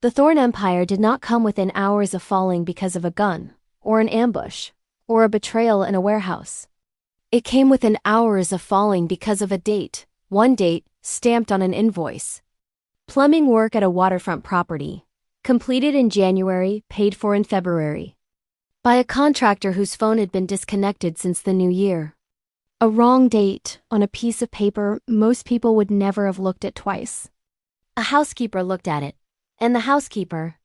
The Thorn Empire did not come within hours of falling because of a gun, or an ambush, or a betrayal in a warehouse. It came within hours of falling because of a date, one date, stamped on an invoice. Plumbing work at a waterfront property, completed in January, paid for in February. By a contractor whose phone had been disconnected since the new year. A wrong date on a piece of paper most people would never have looked at twice. A housekeeper looked at it, and the housekeeper,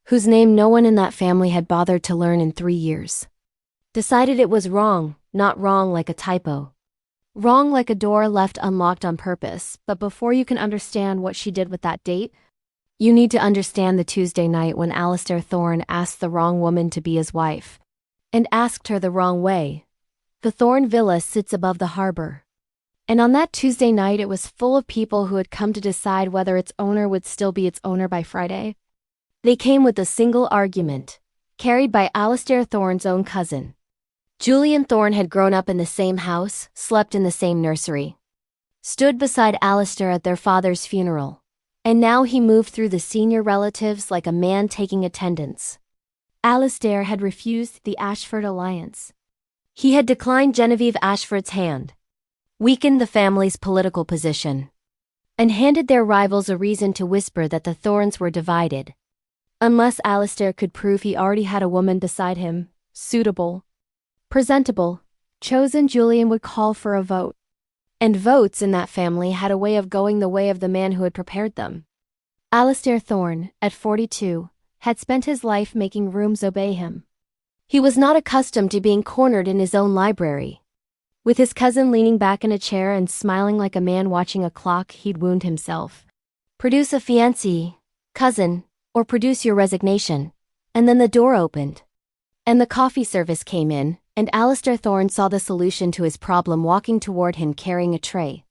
whose name no one in that family had bothered to learn in 3 years, decided it was wrong, not wrong like a typo. Wrong like a door left unlocked on purpose, but before you can understand what she did with that date, you need to understand the Tuesday night when Alistair Thorne asked the wrong woman to be his wife, and asked her the wrong way. The Thorne Villa sits above the harbor. And on that Tuesday night it was full of people who had come to decide whether its owner would still be its owner by Friday. They came with a single argument, carried by Alistair Thorne's own cousin. Julian Thorne had grown up in the same house, slept in the same nursery, stood beside Alistair at their father's funeral, and now he moved through the senior relatives like a man taking attendance. Alistair had refused the Ashford alliance. He had declined Genevieve Ashford's hand, weakened the family's political position, and handed their rivals a reason to whisper that the Thornes were divided. Unless Alistair could prove he already had a woman beside him, suitable, presentable, chosen, Julian would call for a vote. And votes in that family had a way of going the way of the man who had prepared them. Alistair Thorne, at 42, had spent his life making rooms obey him. He was not accustomed to being cornered in his own library. With his cousin leaning back in a chair and smiling like a man watching a clock, he'd wound himself. Produce a fiancé, cousin, or produce your resignation. And then the door opened. And the coffee service came in, and Alistair Thorne saw the solution to his problem walking toward him carrying a tray.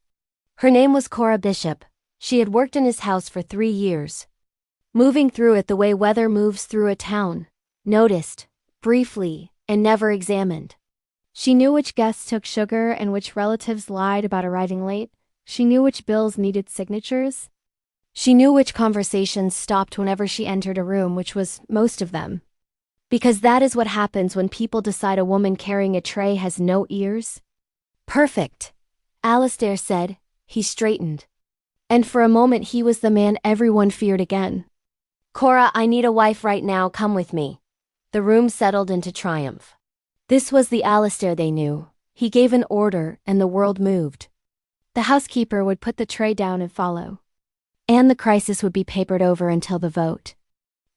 Her name was Cora Bishop. She had worked in his house for 3 years. Moving through it the way weather moves through a town. Noticed, briefly, and never examined. She knew which guests took sugar and which relatives lied about arriving late. She knew which bills needed signatures. She knew which conversations stopped whenever she entered a room, which was most of them. Because that is what happens when people decide a woman carrying a tray has no ears. Perfect, Alistair said. He straightened. And for a moment he was the man everyone feared again. Cora, I need a wife right now, come with me. The room settled into triumph. This was the Alistair they knew. He gave an order and the world moved. The housekeeper would put the tray down and follow. And the crisis would be papered over until the vote.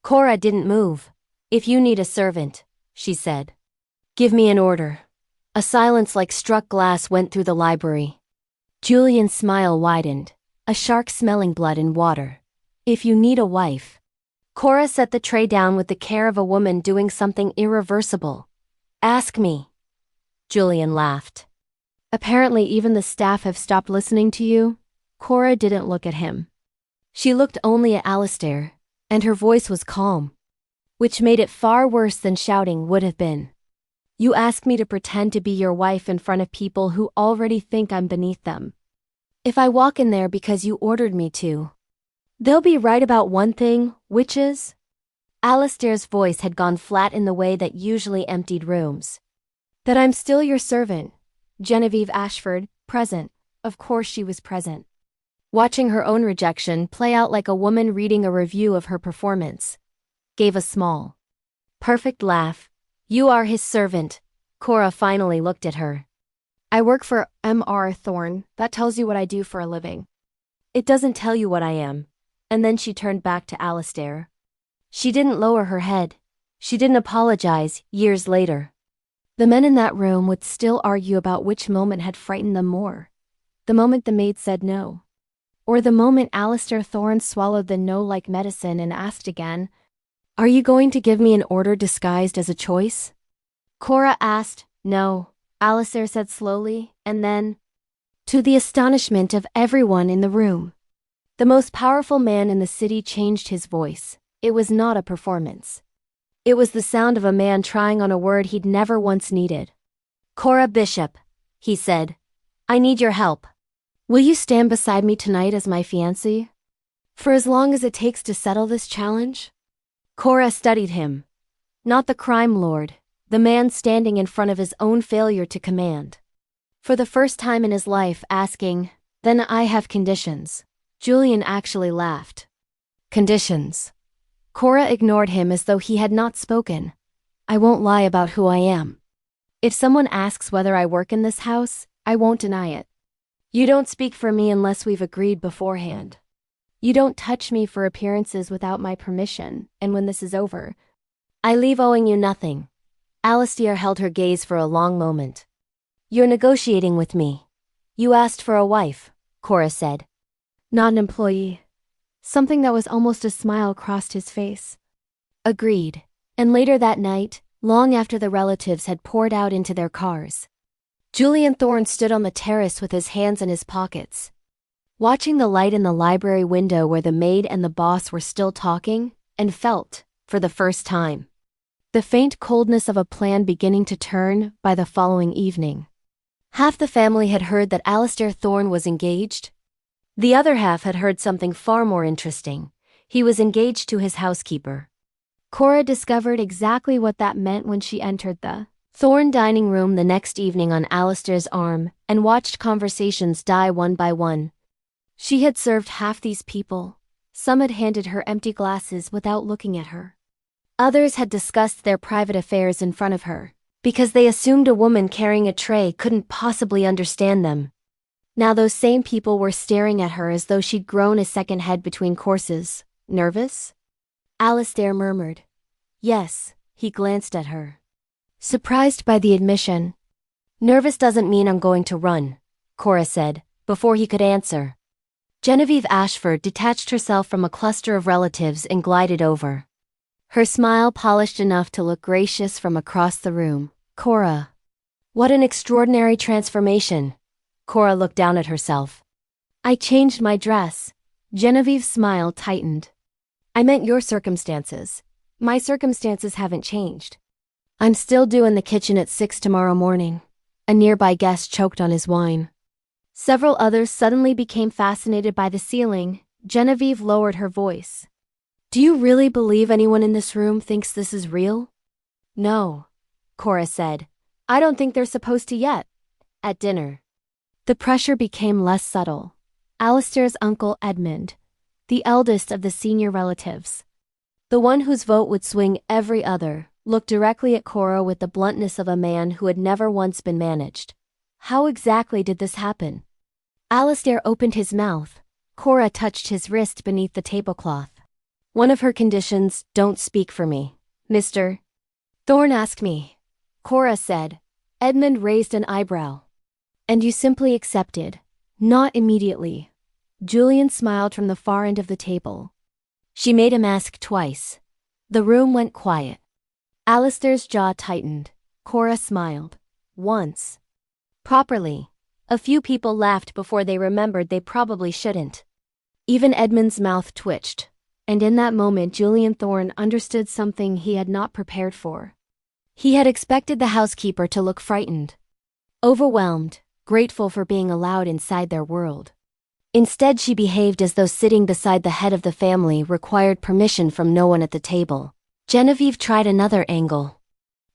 Cora didn't move. If you need a servant, she said, give me an order. A silence like struck glass went through the library. Julian's smile widened, a shark smelling blood and water. If you need a wife. Cora set the tray down with the care of a woman doing something irreversible. Ask me. Julian laughed. Apparently even the staff have stopped listening to you. Cora didn't look at him. She looked only at Alistair, and her voice was calm, which made it far worse than shouting would have been. You ask me to pretend to be your wife in front of people who already think I'm beneath them. If I walk in there because you ordered me to, they'll be right about one thing, which is... Alistair's voice had gone flat in the way that usually emptied rooms. That I'm still your servant. Genevieve Ashford, present. Of course she was present. Watching her own rejection play out like a woman reading a review of her performance. Gave a small, perfect laugh. You are his servant. Cora finally looked at her. I work for M.R. Thorne. That tells you what I do for a living. It doesn't tell you what I am. And then she turned back to Alistair. She didn't lower her head. She didn't apologize, years later. The men in that room would still argue about which moment had frightened them more. The moment the maid said no. Or the moment Alistair Thorne swallowed the no like medicine and asked again, Are you going to give me an order disguised as a choice? Cora asked, No, Alistair said slowly, and then, to the astonishment of everyone in the room, the most powerful man in the city changed his voice. It was not a performance. It was the sound of a man trying on a word he'd never once needed. Cora Bishop, he said, I need your help. Will you stand beside me tonight as my fiancée? For as long as it takes to settle this challenge? Cora studied him. Not the crime lord, the man standing in front of his own failure to command. For the first time in his life asking, "Then I have conditions." Julian actually laughed. Conditions. Cora ignored him as though he had not spoken. I won't lie about who I am. If someone asks whether I work in this house, I won't deny it. You don't speak for me unless we've agreed beforehand. You don't touch me for appearances without my permission, and when this is over, I leave owing you nothing. Alistair held her gaze for a long moment. You're negotiating with me. You asked for a wife, Cora said. Not an employee. Something that was almost a smile crossed his face. Agreed. And later that night, long after the relatives had poured out into their cars, Julian Thorne stood on the terrace with his hands in his pockets, watching the light in the library window where the maid and the boss were still talking, and felt, for the first time, the faint coldness of a plan beginning to turn by the following evening. Half the family had heard that Alistair Thorne was engaged. The other half had heard something far more interesting. He was engaged to his housekeeper. Cora discovered exactly what that meant when she entered the Thorne dining room the next evening on Alistair's arm and watched conversations die one by one. She had served half these people. Some had handed her empty glasses without looking at her. Others had discussed their private affairs in front of her, because they assumed a woman carrying a tray couldn't possibly understand them. Now those same people were staring at her as though she'd grown a second head between courses. Nervous? Alistair murmured. Yes, he glanced at her, surprised by the admission. Nervous doesn't mean I'm going to run, Cora said, before he could answer. Genevieve Ashford detached herself from a cluster of relatives and glided over. Her smile polished enough to look gracious from across the room. Cora. What an extraordinary transformation. Cora looked down at herself. I changed my dress. Genevieve's smile tightened. I meant your circumstances. My circumstances haven't changed. I'm still due in the kitchen at 6 tomorrow morning. A nearby guest choked on his wine. Several others suddenly became fascinated by the ceiling. Genevieve lowered her voice. Do you really believe anyone in this room thinks this is real? No, Cora said. I don't think they're supposed to yet. At dinner. The pressure became less subtle. Alistair's uncle Edmund, the eldest of the senior relatives, the one whose vote would swing every other, looked directly at Cora with the bluntness of a man who had never once been managed. How exactly did this happen? Alistair opened his mouth. Cora touched his wrist beneath the tablecloth. One of her conditions, don't speak for me, Mr. Thorne asked me. Cora said. Edmund raised an eyebrow. And you simply accepted. Not immediately. Julian smiled from the far end of the table. She made him ask twice. The room went quiet. Alistair's jaw tightened. Cora smiled. Once. Properly. A few people laughed before they remembered they probably shouldn't. Even Edmund's mouth twitched. And in that moment Julian Thorne understood something he had not prepared for. He had expected the housekeeper to look frightened, overwhelmed, grateful for being allowed inside their world. Instead, she behaved as though sitting beside the head of the family required permission from no one at the table. Genevieve tried another angle.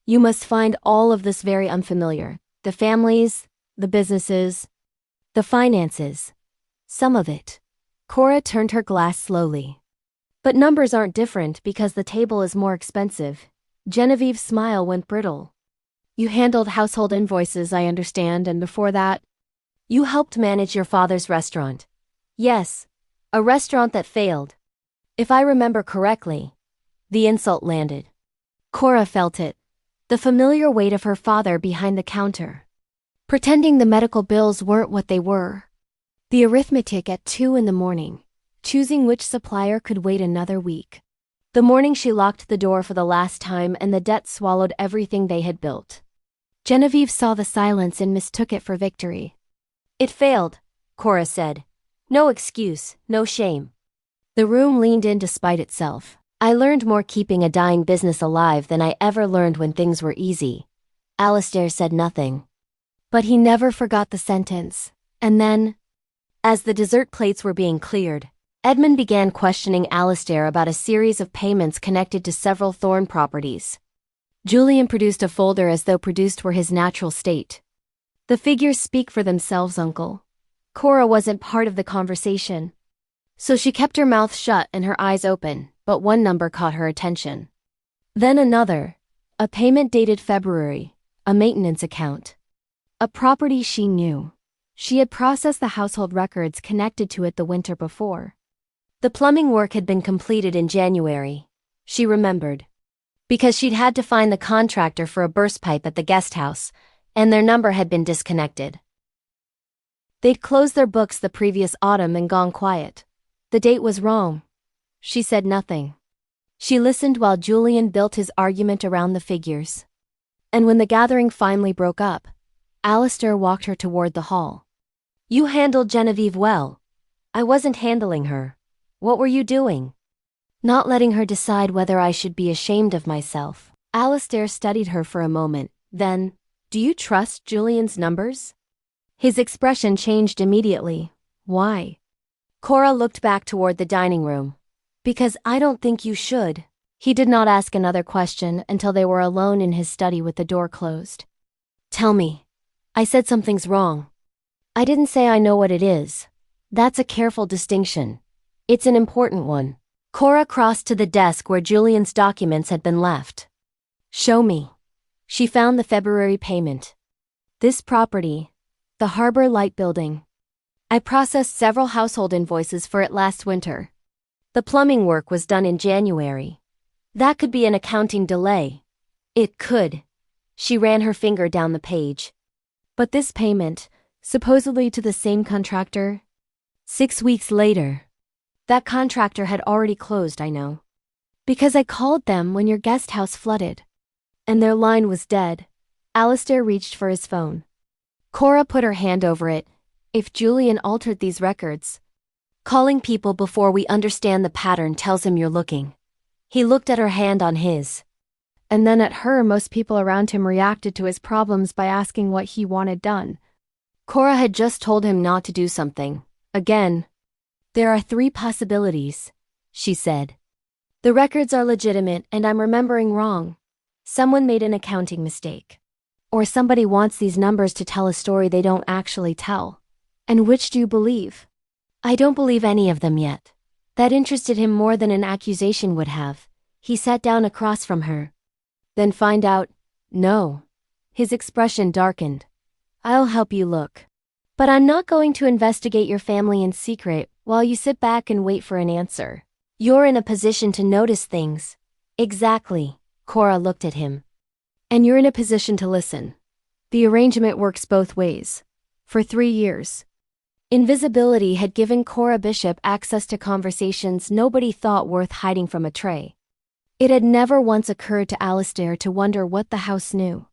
You must find all of this very unfamiliar. The families, the businesses, the finances. Some of it. Cora turned her glass slowly. But numbers aren't different because the table is more expensive. Genevieve's smile went brittle. You handled household invoices, I understand, and before that, you helped manage your father's restaurant. Yes, a restaurant that failed. If I remember correctly, the insult landed. Cora felt it, the familiar weight of her father behind the counter, pretending the medical bills weren't what they were. The arithmetic at 2 in the morning, choosing which supplier could wait another week. The morning she locked the door for the last time and the debt swallowed everything they had built. Genevieve saw the silence and mistook it for victory. It failed, Cora said. No excuse, no shame. The room leaned in despite itself. I learned more keeping a dying business alive than I ever learned when things were easy. Alistair said nothing. But he never forgot the sentence. And then, as the dessert plates were being cleared, Edmund began questioning Alistair about a series of payments connected to several Thorne properties. Julian produced a folder as though produced were his natural state. The figures speak for themselves, Uncle. Cora wasn't part of the conversation. So she kept her mouth shut and her eyes open, but one number caught her attention. Then another. A payment dated February, a maintenance account. A property she knew. She had processed the household records connected to it the winter before. The plumbing work had been completed in January, she remembered, because she'd had to find the contractor for a burst pipe at the guest house, and their number had been disconnected. They'd closed their books the previous autumn and gone quiet. The date was wrong. She said nothing. She listened while Julian built his argument around the figures. And when the gathering finally broke up, Alistair walked her toward the hall. You handled Genevieve well. I wasn't handling her. What were you doing? Not letting her decide whether I should be ashamed of myself. Alistair studied her for a moment, then, do you trust Julian's numbers? His expression changed immediately. Why? Cora looked back toward the dining room. Because I don't think you should. He did not ask another question until they were alone in his study with the door closed. Tell me. I said something's wrong. I didn't say I know what it is. That's a careful distinction. It's an important one. Cora crossed to the desk where Julian's documents had been left. Show me. She found the February payment. This property, the Harbor Light Building. I processed several household invoices for it last winter. The plumbing work was done in January. That could be an accounting delay. It could. She ran her finger down the page. But this payment, supposedly to the same contractor, 6 weeks later. That contractor had already closed, I know. Because I called them when your guest house flooded. And their line was dead. Alistair reached for his phone. Cora put her hand over it. If Julian altered these records. Calling people before we understand the pattern tells him you're looking. He looked at her hand on his. And then at her. Most people around him reacted to his problems by asking what he wanted done. Cora had just told him not to do something. Again. There are 3 possibilities, she said. The records are legitimate and I'm remembering wrong. Someone made an accounting mistake. Or somebody wants these numbers to tell a story they don't actually tell. And which do you believe? I don't believe any of them yet. That interested him more than an accusation would have. He sat down across from her. Then find out, no. His expression darkened. I'll help you look. But I'm not going to investigate your family in secret while you sit back and wait for an answer. You're in a position to notice things. Exactly, Cora looked at him. And you're in a position to listen. The arrangement works both ways. For 3 years. Invisibility had given Cora Bishop access to conversations nobody thought worth hiding from a tray. It had never once occurred to Alistair to wonder what the house knew.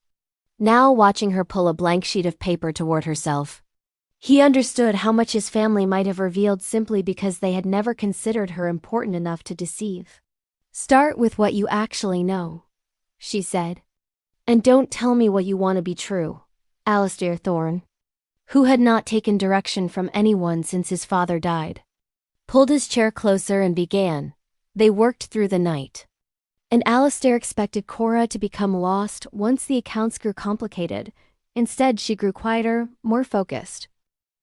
Now watching her pull a blank sheet of paper toward herself, he understood how much his family might have revealed simply because they had never considered her important enough to deceive. Start with what you actually know, she said. And don't tell me what you want to be true. Alistair Thorne, who had not taken direction from anyone since his father died, pulled his chair closer and began. They worked through the night. And Alistair expected Cora to become lost once the accounts grew complicated. Instead, she grew quieter, more focused.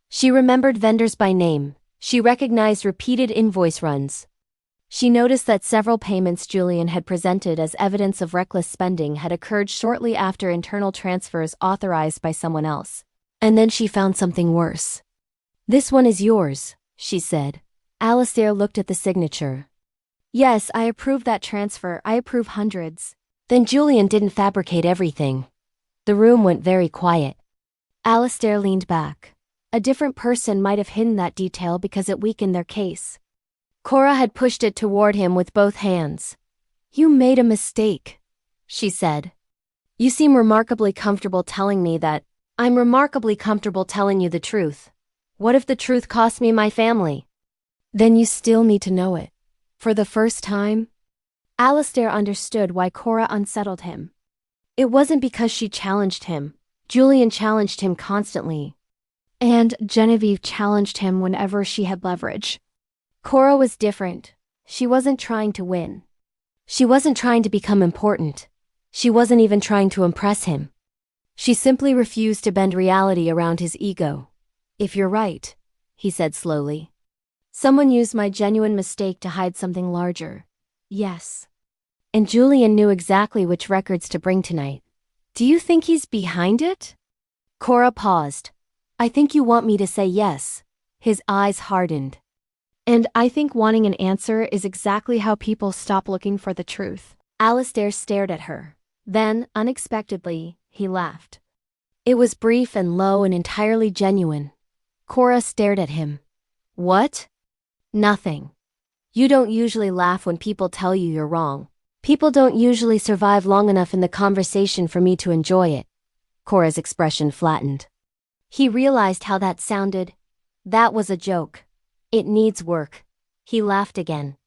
She remembered vendors by name. She recognized repeated invoice runs. She noticed that several payments Julian had presented as evidence of reckless spending had occurred shortly after internal transfers authorized by someone else. And then she found something worse. This one is yours, she said. Alistair looked at the signature. Yes, I approve that transfer. I approve hundreds. Then Julian didn't fabricate everything. The room went very quiet. Alistair leaned back. A different person might have hidden that detail because it weakened their case. Cora had pushed it toward him with both hands. You made a mistake, she said. You seem remarkably comfortable telling me that. I'm remarkably comfortable telling you the truth. What if the truth cost me my family? Then you still need to know it. For the first time? Alistair understood why Cora unsettled him. It wasn't because she challenged him. Julian challenged him constantly. And Genevieve challenged him whenever she had leverage. Cora was different. She wasn't trying to win. She wasn't trying to become important. She wasn't even trying to impress him. She simply refused to bend reality around his ego. If you're right, he said slowly. Someone used my genuine mistake to hide something larger. Yes. And Julian knew exactly which records to bring tonight. Do you think he's behind it? Cora paused. I think you want me to say yes. His eyes hardened. And I think wanting an answer is exactly how people stop looking for the truth. Alistair stared at her. Then, unexpectedly, he laughed. It was brief and low and entirely genuine. Cora stared at him. What? Nothing. You don't usually laugh when people tell you you're wrong. People don't usually survive long enough in the conversation for me to enjoy it. Cora's expression flattened. He realized how that sounded. That was a joke. It needs work. He laughed again.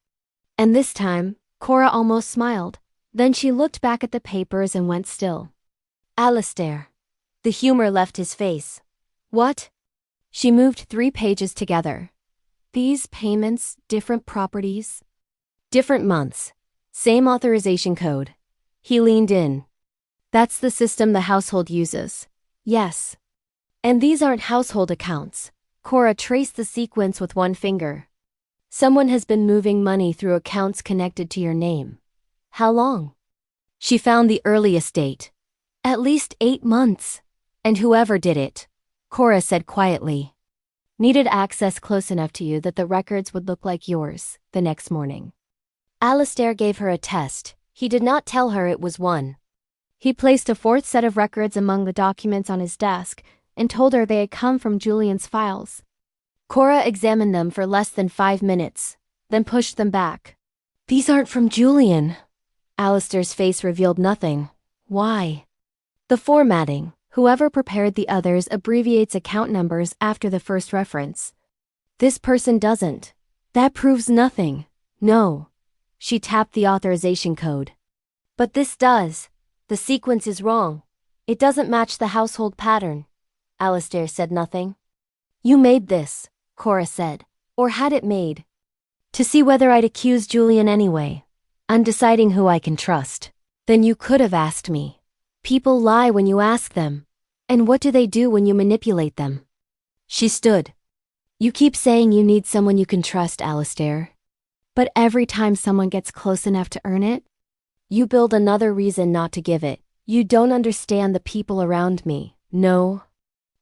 And this time, Cora almost smiled. Then she looked back at the papers and went still. Alistair. The humor left his face. What? She moved 3 pages together. These payments, different properties. Different months. Same authorization code. He leaned in. That's the system the household uses. Yes. And these aren't household accounts. Cora traced the sequence with one finger. Someone has been moving money through accounts connected to your name. How long? She found the earliest date. At least 8 months. And whoever did it, Cora said quietly, needed access close enough to you that the records would look like yours the next morning. Alistair gave her a test. He did not tell her it was one. He placed a 4th set of records among the documents on his desk and told her they had come from Julian's files. Cora examined them for less than 5 minutes, then pushed them back. These aren't from Julian. Alistair's face revealed nothing. Why? The formatting. Whoever prepared the others abbreviates account numbers after the first reference. This person doesn't. That proves nothing. No. She tapped the authorization code. But this does. The sequence is wrong. It doesn't match the household pattern. Alistair said nothing. You made this, Cora said, or had it made. To see whether I'd accuse Julian anyway. I'm deciding who I can trust. Then you could have asked me. People lie when you ask them. And what do they do when you manipulate them? She stood. You keep saying you need someone you can trust, Alistair. But every time someone gets close enough to earn it, you build another reason not to give it. You don't understand the people around me. No.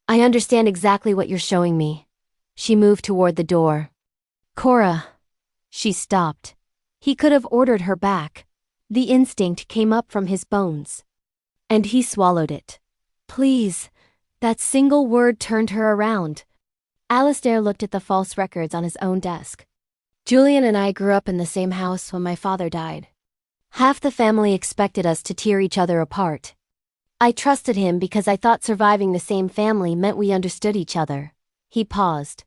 I understand exactly what you're showing me. She moved toward the door. Cora. She stopped. He could have ordered her back. The instinct came up from his bones. And he swallowed it. Please. That single word turned her around. Alistair looked at the false records on his own desk. Julian and I grew up in the same house when my father died. Half the family expected us to tear each other apart. I trusted him because I thought surviving the same family meant we understood each other. He paused.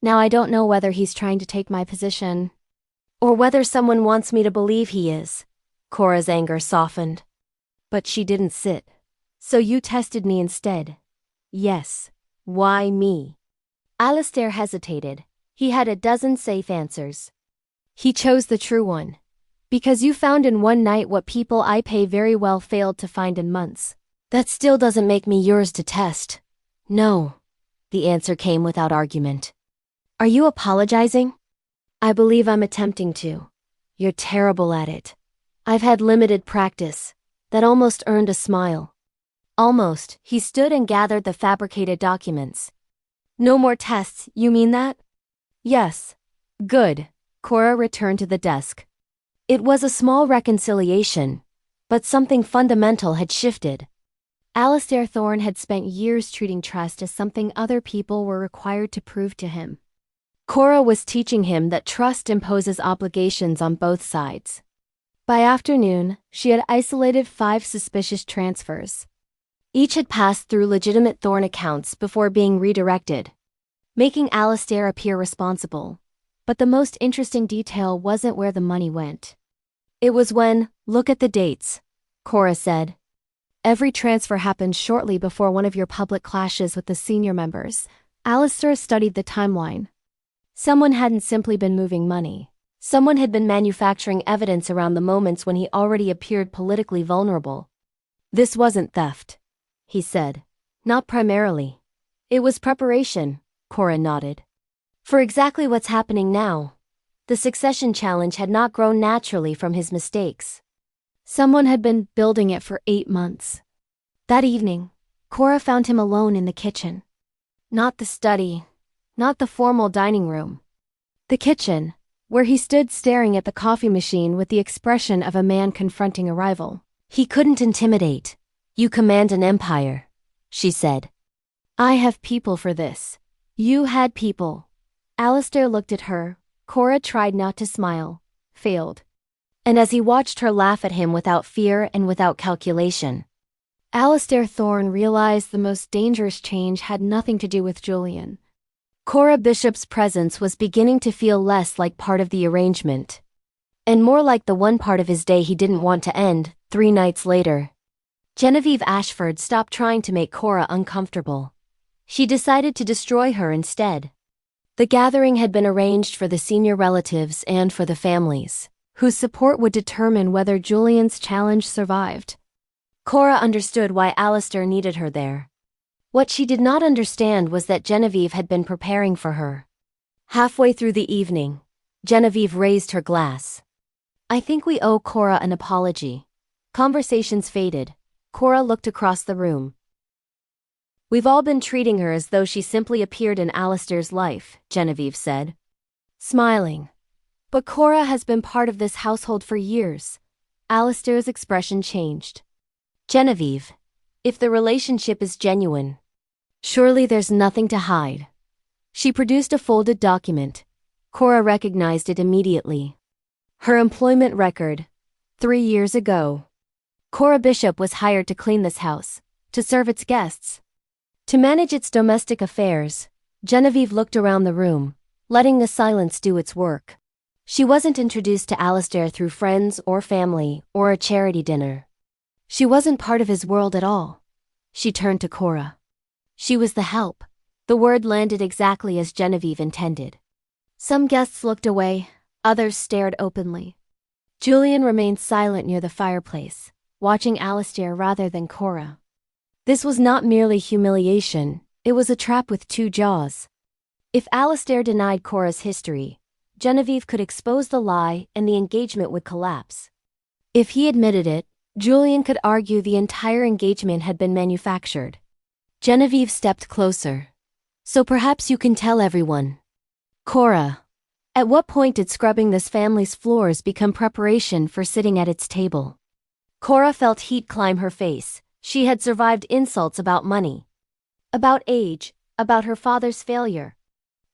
Now I don't know whether he's trying to take my position, or whether someone wants me to believe he is. Cora's anger softened. But she didn't sit. So you tested me instead. Yes. Why me? Alistair hesitated. He had a dozen safe answers. He chose the true one. Because you found in one night what people I pay very well failed to find in months. That still doesn't make me yours to test. No. The answer came without argument. Are you apologizing? I believe I'm attempting to. You're terrible at it. I've had limited practice. That almost earned a smile. Almost. He stood and gathered the fabricated documents. No more tests, you mean that? Yes. Good. Cora returned to the desk. It was a small reconciliation, but something fundamental had shifted. Alistair Thorne had spent years treating trust as something other people were required to prove to him. Cora was teaching him that trust imposes obligations on both sides. By afternoon, she had isolated 5 suspicious transfers. Each had passed through legitimate Thorne accounts before being redirected, making Alistair appear responsible. But the most interesting detail wasn't where the money went. It was when, look at the dates, Cora said. Every transfer happened shortly before one of your public clashes with the senior members. Alistair studied the timeline. Someone hadn't simply been moving money. Someone had been manufacturing evidence around the moments when he already appeared politically vulnerable. This wasn't theft, he said. Not primarily. It was preparation, Cora nodded. For exactly what's happening now. The succession challenge had not grown naturally from his mistakes. Someone had been building it for 8 months. That evening, Cora found him alone in the kitchen. Not the study, not the formal dining room. The kitchen, where he stood staring at the coffee machine with the expression of a man confronting a rival. He couldn't intimidate. You command an empire, she said. I have people for this. You had people. Alistair looked at her. Cora tried not to smile, failed. And as he watched her laugh at him without fear and without calculation, Alistair Thorne realized the most dangerous change had nothing to do with Julian. Cora Bishop's presence was beginning to feel less like part of the arrangement, and more like the one part of his day he didn't want to end. 3 nights later, Genevieve Ashford stopped trying to make Cora uncomfortable. She decided to destroy her instead. The gathering had been arranged for the senior relatives and for the families, whose support would determine whether Julian's challenge survived. Cora understood why Alistair needed her there. What she did not understand was that Genevieve had been preparing for her. Halfway through the evening, Genevieve raised her glass. I think we owe Cora an apology. Conversations faded. Cora looked across the room. We've all been treating her as though she simply appeared in Alistair's life, Genevieve said, smiling. But Cora has been part of this household for years. Alistair's expression changed. Genevieve, if the relationship is genuine, surely there's nothing to hide. She produced a folded document. Cora recognized it immediately. Her employment record. 3 years ago. Cora Bishop was hired to clean this house, to serve its guests, to manage its domestic affairs. Genevieve looked around the room, letting the silence do its work. She wasn't introduced to Alistair through friends or family or a charity dinner. She wasn't part of his world at all. She turned to Cora. She was the help. The word landed exactly as Genevieve intended. Some guests looked away, others stared openly. Julian remained silent near the fireplace, watching Alistair rather than Cora. This was not merely humiliation, it was a trap with 2 jaws. If Alistair denied Cora's history, Genevieve could expose the lie and the engagement would collapse. If he admitted it, Julian could argue the entire engagement had been manufactured. Genevieve stepped closer. So perhaps you can tell everyone. Cora, at what point did scrubbing this family's floors become preparation for sitting at its table? Cora felt heat climb her face. She had survived insults about money, about age, about her father's failure.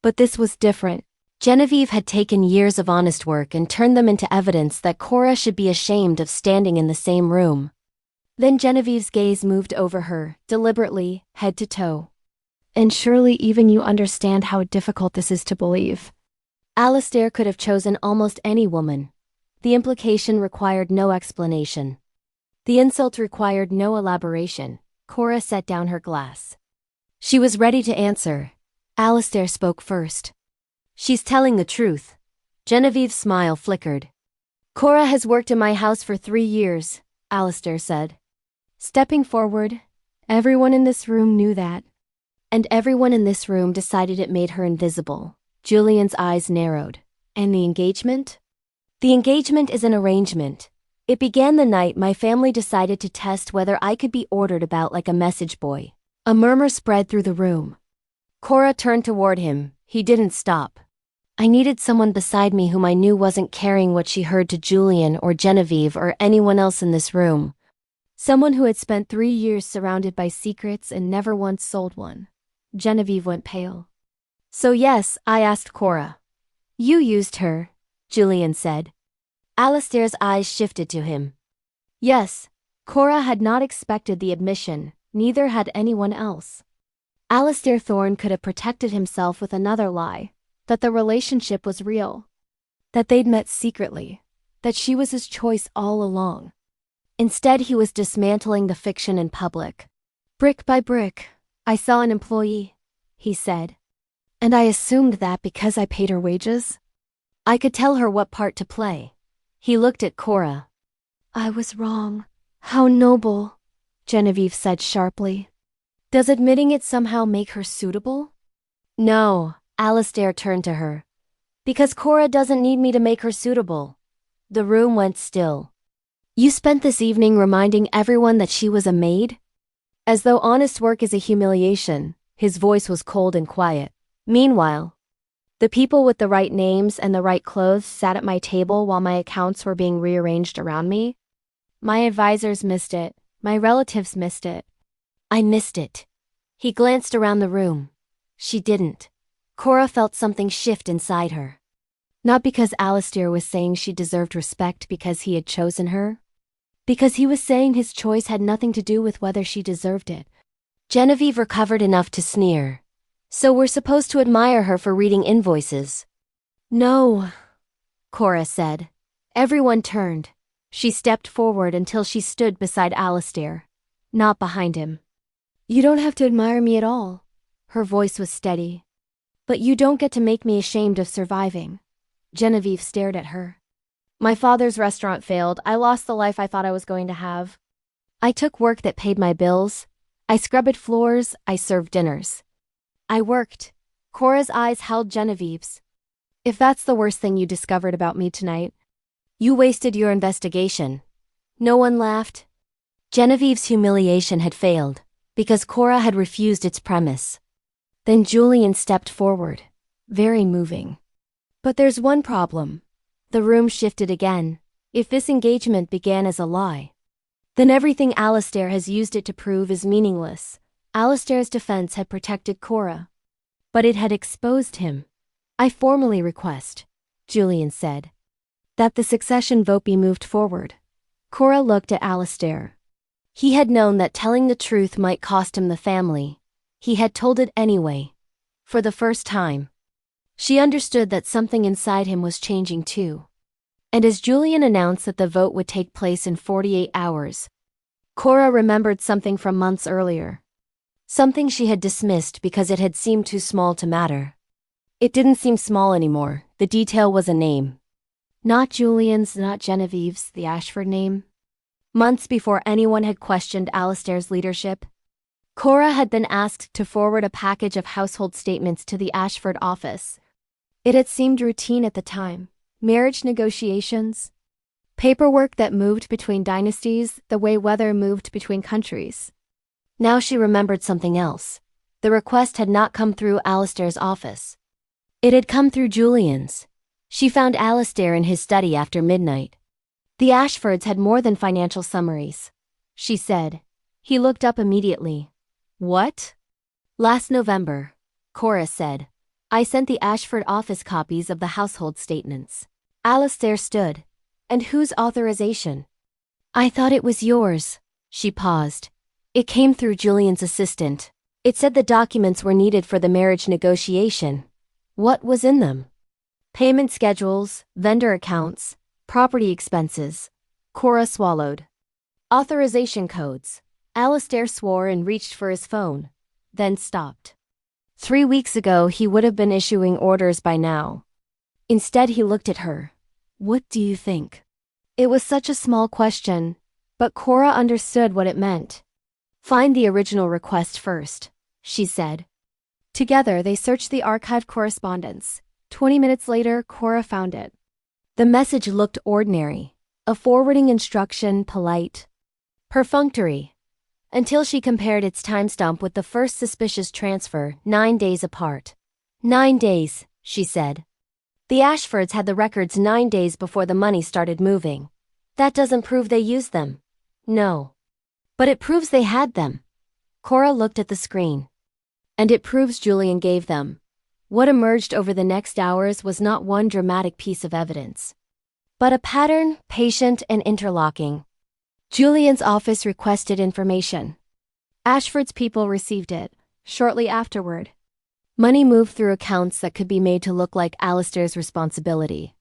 But this was different. Genevieve had taken years of honest work and turned them into evidence that Cora should be ashamed of standing in the same room. Then Genevieve's gaze moved over her, deliberately, head to toe. And surely even you understand how difficult this is to believe. Alistair could have chosen almost any woman. The implication required no explanation. The insult required no elaboration. Cora set down her glass. She was ready to answer. Alistair spoke first. She's telling the truth. Genevieve's smile flickered. Cora has worked in my house for 3 years, Alistair said. Stepping forward, everyone in this room knew that. And everyone in this room decided it made her invisible. Julian's eyes narrowed. And the engagement? The engagement is an arrangement. It began the night my family decided to test whether I could be ordered about like a message boy. A murmur spread through the room. Cora turned toward him. He didn't stop. I needed someone beside me whom I knew wasn't carrying what she heard to Julian or Genevieve or anyone else in this room. Someone who had spent 3 years surrounded by secrets and never once sold one. Genevieve went pale. So yes, I asked Cora. You used her, Julian said. Alistair's eyes shifted to him. Yes, Cora had not expected the admission, neither had anyone else. Alistair Thorne could have protected himself with another lie, that the relationship was real, that they'd met secretly, that she was his choice all along. Instead, he was dismantling the fiction in public. Brick by brick, I saw an employee, he said. And I assumed that because I paid her wages, I could tell her what part to play. He looked at Cora. I was wrong. How noble, Genevieve said sharply. Does admitting it somehow make her suitable? No, Alistair turned to her. Because Cora doesn't need me to make her suitable. The room went still. You spent this evening reminding everyone that she was a maid? As though honest work is a humiliation, his voice was cold and quiet. Meanwhile, the people with the right names and the right clothes sat at my table while my accounts were being rearranged around me. My advisors missed it. My relatives missed it. I missed it. He glanced around the room. She didn't. Cora felt something shift inside her. Not because Alistair was saying she deserved respect because he had chosen her. Because he was saying his choice had nothing to do with whether she deserved it. Genevieve recovered enough to sneer. So we're supposed to admire her for reading invoices. No, Cora said. Everyone turned. She stepped forward until she stood beside Alistair, not behind him. You don't have to admire me at all. Her voice was steady. But you don't get to make me ashamed of surviving. Genevieve stared at her. My father's restaurant failed. I lost the life I thought I was going to have. I took work that paid my bills. I scrubbed floors. I served dinners. I worked. Cora's eyes held Genevieve's. If that's the worst thing you discovered about me tonight, you wasted your investigation. No one laughed. Genevieve's humiliation had failed, because Cora had refused its premise. Then Julian stepped forward, very moving. But there's one problem. The room shifted again. If this engagement began as a lie, then everything Alistair has used it to prove is meaningless. Alistair's defense had protected Cora, but it had exposed him. I formally request, Julian said, that the succession vote be moved forward. Cora looked at Alistair. He had known that telling the truth might cost him the family. He had told it anyway. For the first time. She understood that something inside him was changing too. And as Julian announced that the vote would take place in 48 hours, Cora remembered something from months earlier. Something she had dismissed because it had seemed too small to matter. It didn't seem small anymore. The detail was a name. Not Julian's, not Genevieve's, the Ashford name. Months before anyone had questioned Alistair's leadership, Cora had been asked to forward a package of household statements to the Ashford office. It had seemed routine at the time. Marriage negotiations, paperwork that moved between dynasties the way weather moved between countries. Now she remembered something else. The request had not come through Alistair's office. It had come through Julian's. She found Alistair in his study after midnight. The Ashfords had more than financial summaries, she said. He looked up immediately. What? Last November, Cora said. I sent the Ashford office copies of the household statements. Alistair stood. And whose authorization? I thought it was yours. She paused. It came through Julian's assistant. It said the documents were needed for the marriage negotiation. What was in them? Payment schedules, vendor accounts, property expenses. Cora swallowed. Authorization codes. Alistair swore and reached for his phone, then stopped. 3 weeks ago he would have been issuing orders by now. Instead he looked at her. What do you think? It was such a small question, but Cora understood what it meant. Find the original request first, she said. Together they searched the archived correspondence. 20 minutes later, Cora found it. The message looked ordinary. A forwarding instruction, polite, perfunctory, until she compared its timestamp with the first suspicious transfer, 9 days apart. 9 days, she said. The Ashfords had the records 9 days before the money started moving. That doesn't prove they used them. No. But it proves they had them. Cora looked at the screen. And it proves Julian gave them. What emerged over the next hours was not one dramatic piece of evidence, but a pattern, patient and interlocking. Julian's office requested information. Ashford's people received it, shortly afterward. Money moved through accounts that could be made to look like Alistair's responsibility.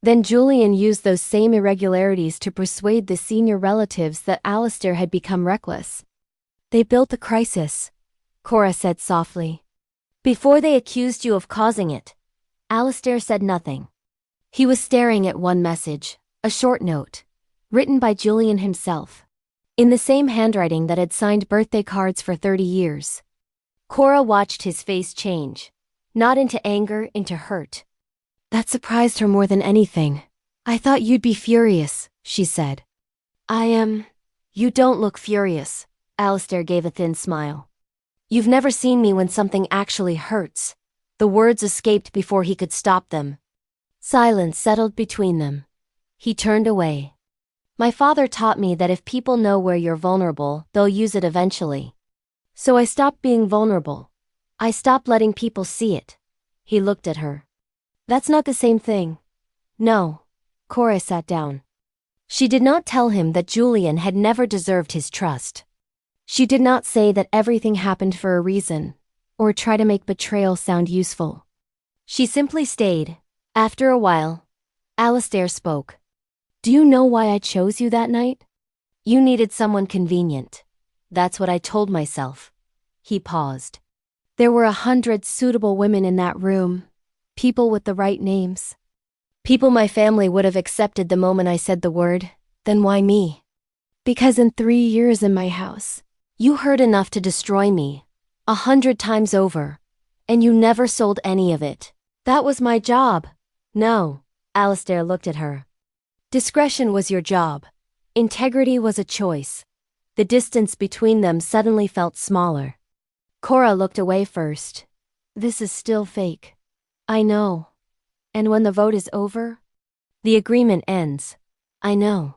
Then Julian used those same irregularities to persuade the senior relatives that Alistair had become reckless. They built the crisis, Cora said softly. Before they accused you of causing it. Alistair said nothing. He was staring at one message, a short note, written by Julian himself, in the same handwriting that had signed birthday cards for 30 years. Cora watched his face change, not into anger, into hurt. That surprised her more than anything. I thought you'd be furious, she said. I am. You don't look furious, Alistair gave a thin smile. You've never seen me when something actually hurts. The words escaped before he could stop them. Silence settled between them. He turned away. My father taught me that if people know where you're vulnerable, they'll use it eventually. So I stopped being vulnerable. I stopped letting people see it. He looked at her. That's not the same thing. No. Cora sat down. She did not tell him that Julian had never deserved his trust. She did not say that everything happened for a reason, or try to make betrayal sound useful. She simply stayed. After a while, Alistair spoke. Do you know why I chose you that night? You needed someone convenient. That's what I told myself. He paused. There were 100 suitable women in that room, people with the right names. People my family would have accepted the moment I said the word. Then why me? Because in 3 years in my house, you heard enough to destroy me, 100 times over, and you never sold any of it. That was my job. No, Alistair looked at her. Discretion was your job. Integrity was a choice. The distance between them suddenly felt smaller. Cora looked away first. This is still fake. I know. And when the vote is over? The agreement ends. I know.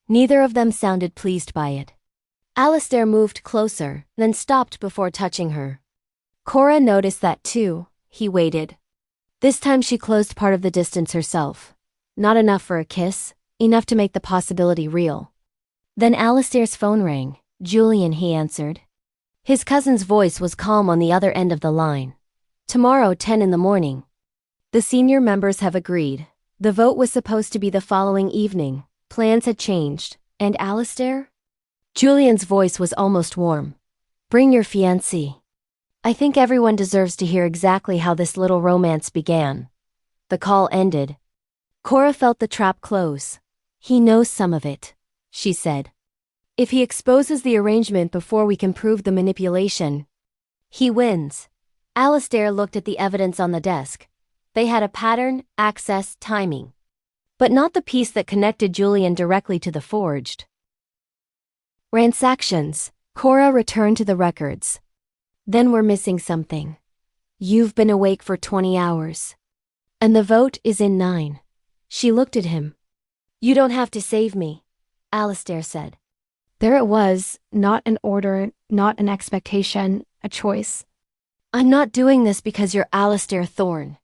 Neither of them sounded pleased by it. Alistair moved closer, then stopped before touching her. Cora noticed that too. He waited. This time she closed part of the distance herself. Not enough for a kiss, enough to make the possibility real. Then Alistair's phone rang. Julian, he answered. His cousin's voice was calm on the other end of the line. Tomorrow, 10 in the morning. The senior members have agreed. The vote was supposed to be the following evening. Plans had changed. And Alistair? Julian's voice was almost warm. Bring your fiancé. I think everyone deserves to hear exactly how this little romance began. The call ended. Cora felt the trap close. He knows some of it, she said. If he exposes the arrangement before we can prove the manipulation, he wins. Alistair looked at the evidence on the desk. They had a pattern, access, timing. But not the piece that connected Julian directly to the forged. Transactions. Cora returned to the records. Then we're missing something. You've been awake for 20 hours. And the vote is in 9. She looked at him. You don't have to save me, Alistair said. There it was, not an order, not an expectation, a choice. I'm not doing this because you're Alistair Thorne,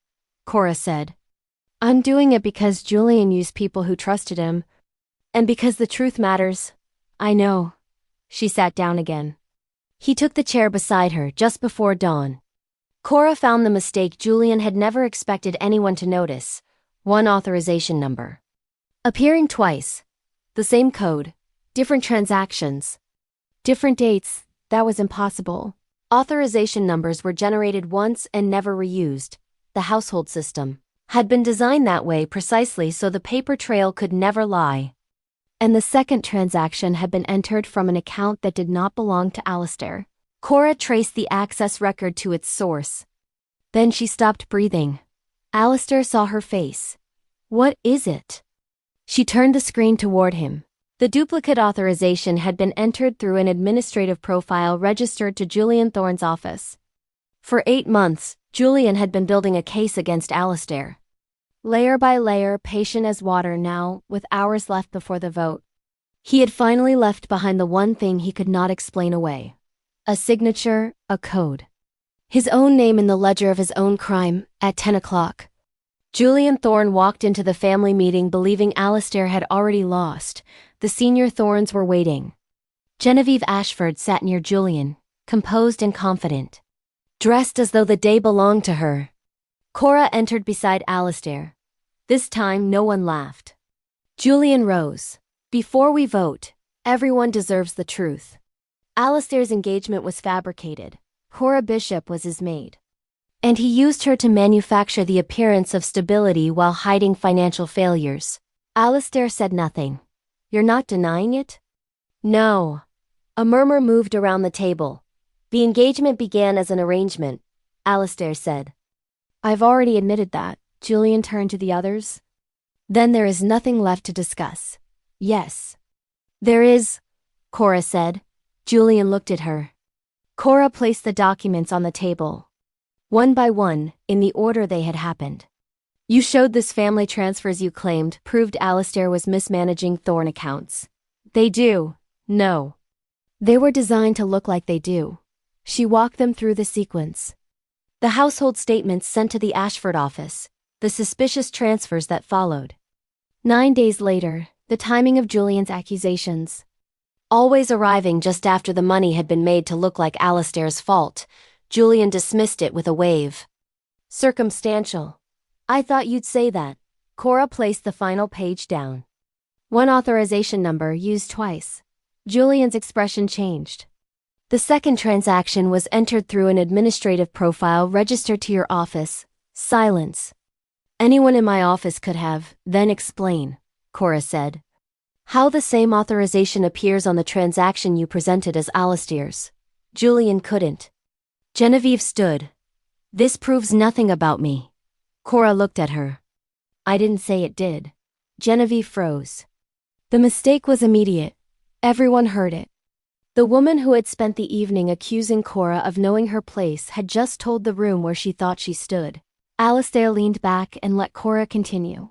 Cora said. I'm doing it because Julian used people who trusted him. And because the truth matters. I know. She sat down again. He took the chair beside her just before dawn. Cora found the mistake Julian had never expected anyone to notice. One authorization number. Appearing twice. The same code. Different transactions. Different dates. That was impossible. Authorization numbers were generated once and never reused. The household system had been designed that way precisely so the paper trail could never lie. And the second transaction had been entered from an account that did not belong to Alistair. Cora traced the access record to its source. Then she stopped breathing. Alistair saw her face. What is it? She turned the screen toward him. The duplicate authorization had been entered through an administrative profile registered to Julian Thorne's office. For 8 months, Julian had been building a case against Alistair. Layer by layer, patient as water now, with hours left before the vote. He had finally left behind the one thing he could not explain away. A signature, a code. His own name in the ledger of his own crime, at 10 o'clock. Julian Thorne walked into the family meeting believing Alistair had already lost. The senior Thornes were waiting. Genevieve Ashford sat near Julian, composed and confident. Dressed as though the day belonged to her. Cora entered beside Alistair. This time no one laughed. Julian rose. Before we vote, everyone deserves the truth. Alistair's engagement was fabricated. Cora Bishop was his maid. And he used her to manufacture the appearance of stability while hiding financial failures. Alistair said nothing. You're not denying it? No. A murmur moved around the table. The engagement began as an arrangement, Alistair said. I've already admitted that. Julian turned to the others. Then there is nothing left to discuss. Yes. There is, Cora said. Julian looked at her. Cora placed the documents on the table. One by one, in the order they had happened. You showed this family transfers you claimed proved Alistair was mismanaging Thorn accounts. They do. No. They were designed to look like they do. She walked them through the sequence. The household statements sent to the Ashford office, the suspicious transfers that followed. 9 days later, the timing of Julian's accusations. Always arriving just after the money had been made to look like Alistair's fault, Julian dismissed it with a wave. Circumstantial. I thought you'd say that. Cora placed the final page down. One authorization number used twice. Julian's expression changed. The second transaction was entered through an administrative profile registered to your office. Silence. Anyone in my office could have, then explain, Cora said. How the same authorization appears on the transaction you presented as Alistair's. Julian couldn't. Genevieve stood. This proves nothing about me. Cora looked at her. I didn't say it did. Genevieve froze. The mistake was immediate. Everyone heard it. The woman who had spent the evening accusing Cora of knowing her place had just told the room where she thought she stood. Alistair leaned back and let Cora continue.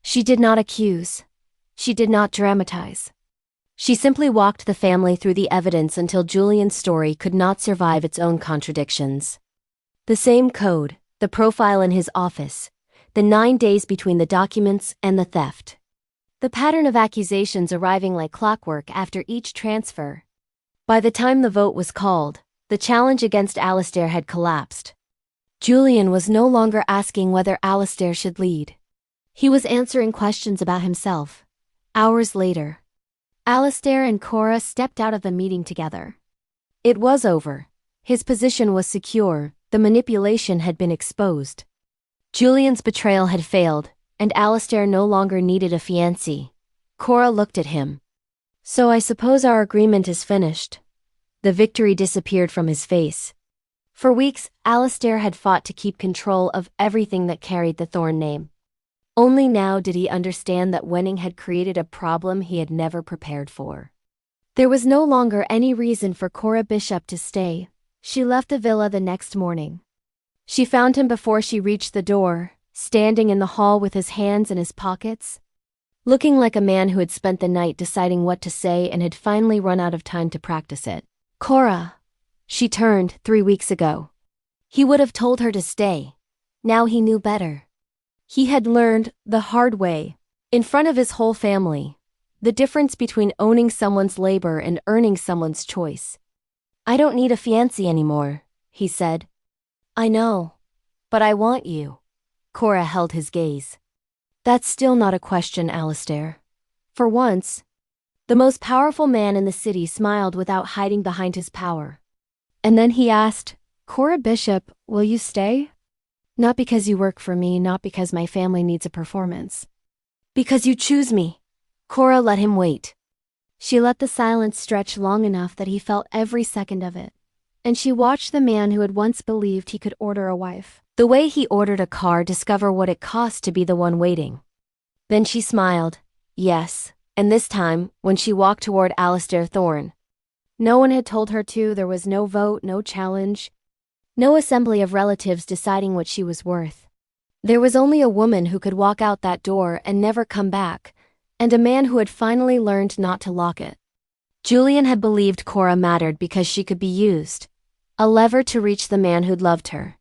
She did not accuse. She did not dramatize. She simply walked the family through the evidence until Julian's story could not survive its own contradictions. The same code, the profile in his office, the 9 days between the documents and the theft. The pattern of accusations arriving like clockwork after each transfer. By the time the vote was called, the challenge against Alistair had collapsed. Julian was no longer asking whether Alistair should lead. He was answering questions about himself. Hours later, Alistair and Cora stepped out of the meeting together. It was over. His position was secure, the manipulation had been exposed. Julian's betrayal had failed, and Alistair no longer needed a fiancé. Cora looked at him. So I suppose our agreement is finished. The victory disappeared from his face. For weeks, Alistair had fought to keep control of everything that carried the Thorn name. Only now did he understand that winning had created a problem he had never prepared for. There was no longer any reason for Cora Bishop to stay. She left the villa the next morning. She found him before she reached the door, standing in the hall with his hands in his pockets, looking like a man who had spent the night deciding what to say and had finally run out of time to practice it. Cora. She turned 3 weeks ago. He would have told her to stay. Now he knew better. He had learned, the hard way, in front of his whole family, the difference between owning someone's labor and earning someone's choice. I don't need a fiancé anymore, he said. I know. But I want you. Cora held his gaze. That's still not a question, Alistair. For once, the most powerful man in the city smiled without hiding behind his power. And then he asked, Cora Bishop, will you stay? Not because you work for me, not because my family needs a performance. Because you choose me. Cora let him wait. She let the silence stretch long enough that he felt every second of it. And she watched the man who had once believed he could order a wife, the way he ordered a car, discover what it cost to be the one waiting. Then she smiled. Yes, and this time, when she walked toward Alistair Thorn. No one had told her to, there was no vote, no challenge. No assembly of relatives deciding what she was worth. There was only a woman who could walk out that door and never come back, and a man who had finally learned not to lock it. Julian had believed Cora mattered because she could be used, a lever to reach the man who'd loved her.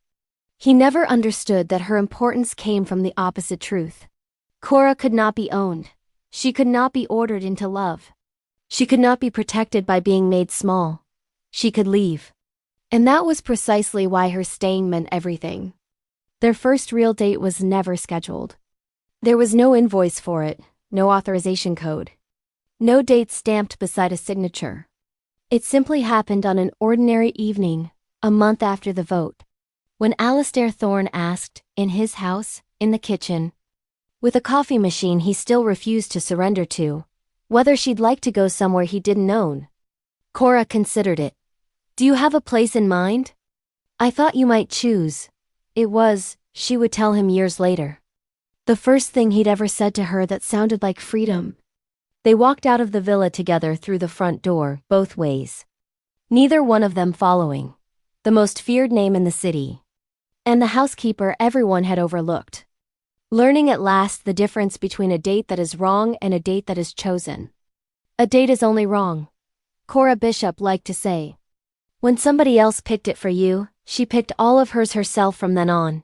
He never understood that her importance came from the opposite truth. Cora could not be owned. She could not be ordered into love. She could not be protected by being made small. She could leave. And that was precisely why her staying meant everything. Their first real date was never scheduled. There was no invoice for it, no authorization code. No date stamped beside a signature. It simply happened on an ordinary evening, a month after the vote. When Alistair Thorne asked, in his house, in the kitchen, with a coffee machine he still refused to surrender to, whether she'd like to go somewhere he didn't own. Cora considered it. Do you have a place in mind? I thought you might choose. It was, she would tell him years later, the first thing he'd ever said to her that sounded like freedom. They walked out of the villa together through the front door, both ways. Neither one of them following. The most feared name in the city. And the housekeeper everyone had overlooked. Learning at last the difference between a date that is wrong and a date that is chosen. A date is only wrong, Cora Bishop liked to say. When somebody else picked it for you, she picked all of hers herself from then on.